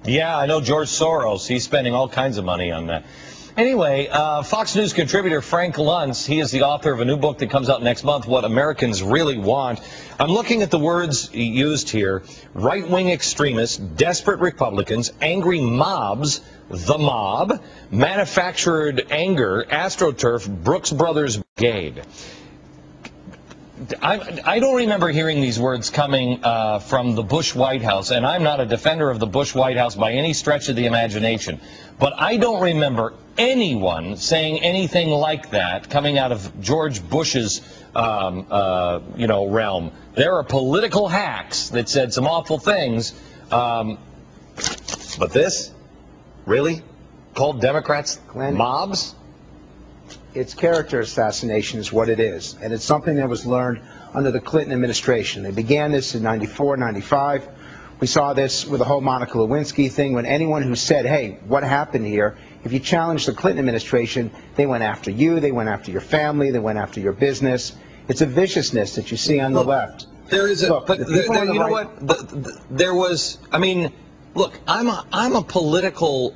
Yeah, I know George Soros. He's spending all kinds of money on that. Anyway, Fox News contributor Frank Luntz, he is the author of a new book that comes out next month, What Americans Really Want. I'm looking at the words used here: right-wing extremists, desperate Republicans, angry mobs, the mob, manufactured anger, AstroTurf, Brooks Brothers Brigade. I don't remember hearing these words coming from the Bush White House, and I'm not a defender of the Bush White House by any stretch of the imagination, but I don't remember anyone saying anything like that coming out of George Bush's realm. There are political hacks that said some awful things, but this, really, called Democrats mobs? It's character assassination is what it is, and it's something that was learned under the Clinton administration. They began this in 94, 95. We saw this with the whole Monica Lewinsky thing, when anyone who said, hey, what happened here, if you challenged the Clinton administration, they went after you, they went after your family, they went after your business. It's a viciousness that you see on the left. There is a, but you know what, there was, I mean, look, I'm a political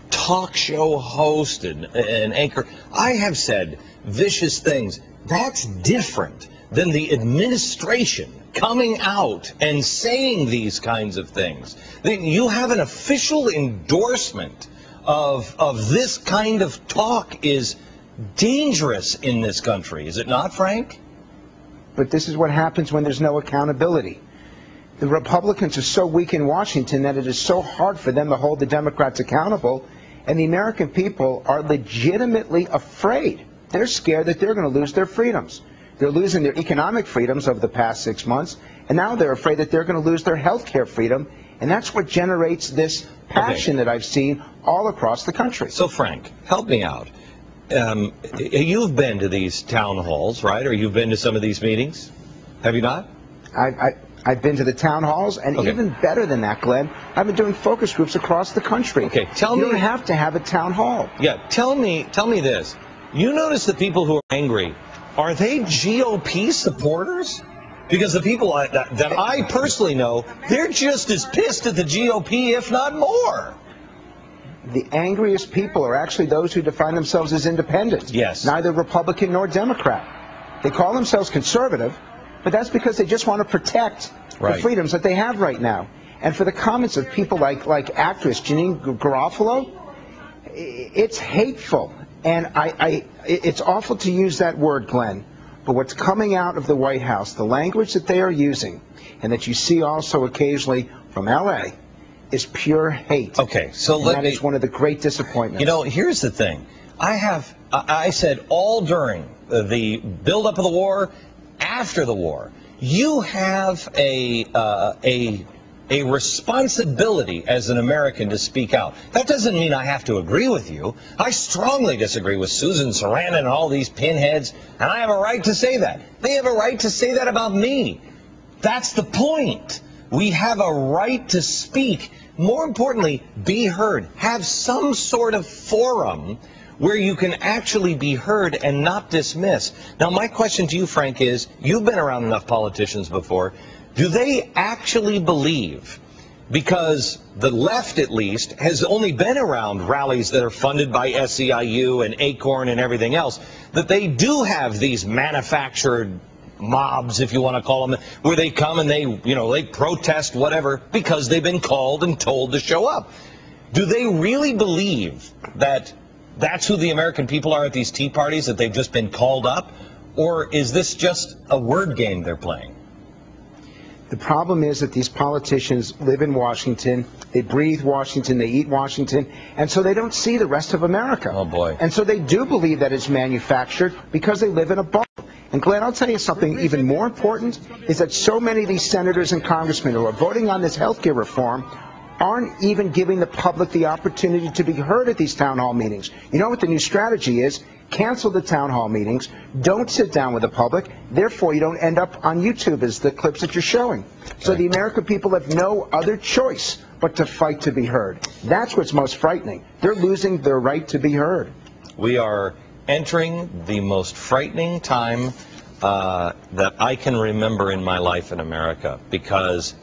talk show host and anchor. I have said vicious things. That's different than the administration coming out and saying these kinds of things. You have an official endorsement of this kind of talk is dangerous in this country, is it not, Frank? But this is what happens when there's no accountability. The Republicans are so weak in Washington that it is so hard for them to hold the Democrats accountable. And the American people are legitimately afraid. They're scared that they're going to lose their freedoms. They're losing their economic freedoms over the past 6 months, and now they're afraid that they're going to lose their health care freedom, and that's what generates this passion that I've seen all across the country. So, Frank, help me out. You've been to these town halls, right? Or you've been to some of these meetings? Have you not? I've been to the town halls, and even better than that, Glenn, I've been doing focus groups across the country. Okay, tell me. You don't have to have a town hall. Yeah, tell me this. You notice the people who are angry, are they GOP supporters? Because the people that I personally know, they're just as pissed at the GOP, if not more. The angriest people are actually those who define themselves as independent. Yes. Neither Republican nor Democrat. They call themselves conservative, but that's because they just want to protect the freedoms that they have right now. And for the comments of people like actress Janine Garofalo, it's hateful. And it's awful to use that word, Glenn, but what's coming out of the White House, the language that they are using, and that you see also occasionally from L.A., is pure hate. Okay, so that is one of the great disappointments. You know, here's the thing. I said all during the buildup of the war, after the war, you have a responsibility as an American to speak out. That doesn't mean I have to agree with you. I strongly disagree with Susan Sarandon and all these pinheads, and I have a right to say that. They have a right to say that about me. That's the point. We have a right to speak. More importantly, be heard. Have some sort of forum where you can actually be heard and not dismissed. Now, my question to you, Frank, is you've been around enough politicians before. Do they actually believe, because the left at least has only been around rallies that are funded by SEIU and Acorn and everything else, that they do have these manufactured mobs, if you want to call them, where they come and they protest whatever because they've been called and told to show up? Do they really believe that that's who the American people are at these tea parties, that they've just been called up? Or is this just a word game they're playing? The problem is that these politicians live in Washington, they breathe Washington, they eat Washington, and so they don't see the rest of America. Oh, boy. And so they do believe that it's manufactured because they live in a bubble. And Glenn, I'll tell you something even more important, is that so many of these senators and congressmen who are voting on this health care reform aren't even giving the public the opportunity to be heard at these town hall meetings. You know what the new strategy is? Cancel the town hall meetings. Don't sit down with the public. Therefore, you don't end up on YouTube as the clips that you're showing. So the American people have no other choice but to fight to be heard. That's what's most frightening. They're losing their right to be heard. We are entering the most frightening time that I can remember in my life in America, because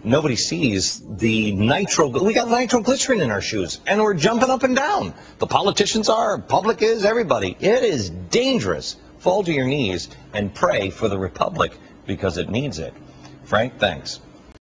nobody sees the we got nitroglycerin in our shoes, and we're jumping up and down. The politicians are, public is, everybody. It is dangerous. Fall to your knees and pray for the republic because it needs it. Frank, thanks.